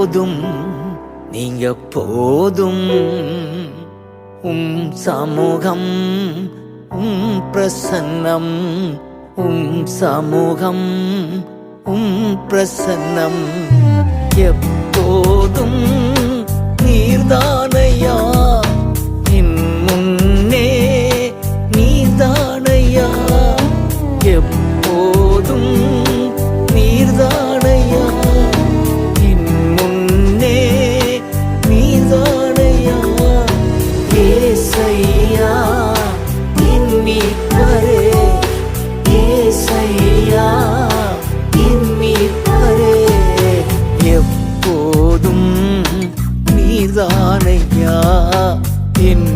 போதும் நீங்க போதும். சமூகம் பிரசன்னம், சமூகம் பிரசன்னம் எப்போதும் நீர்தானையா, என் முன்னே நீர்தானையா, எப்போதும் நீர்தானையா, என் முன்னே நீர்தானையா. ஏசையா என் மீட்பரே, ஏசையா என் மீட்பரே, எப்போதும் நீர்தானையா, என்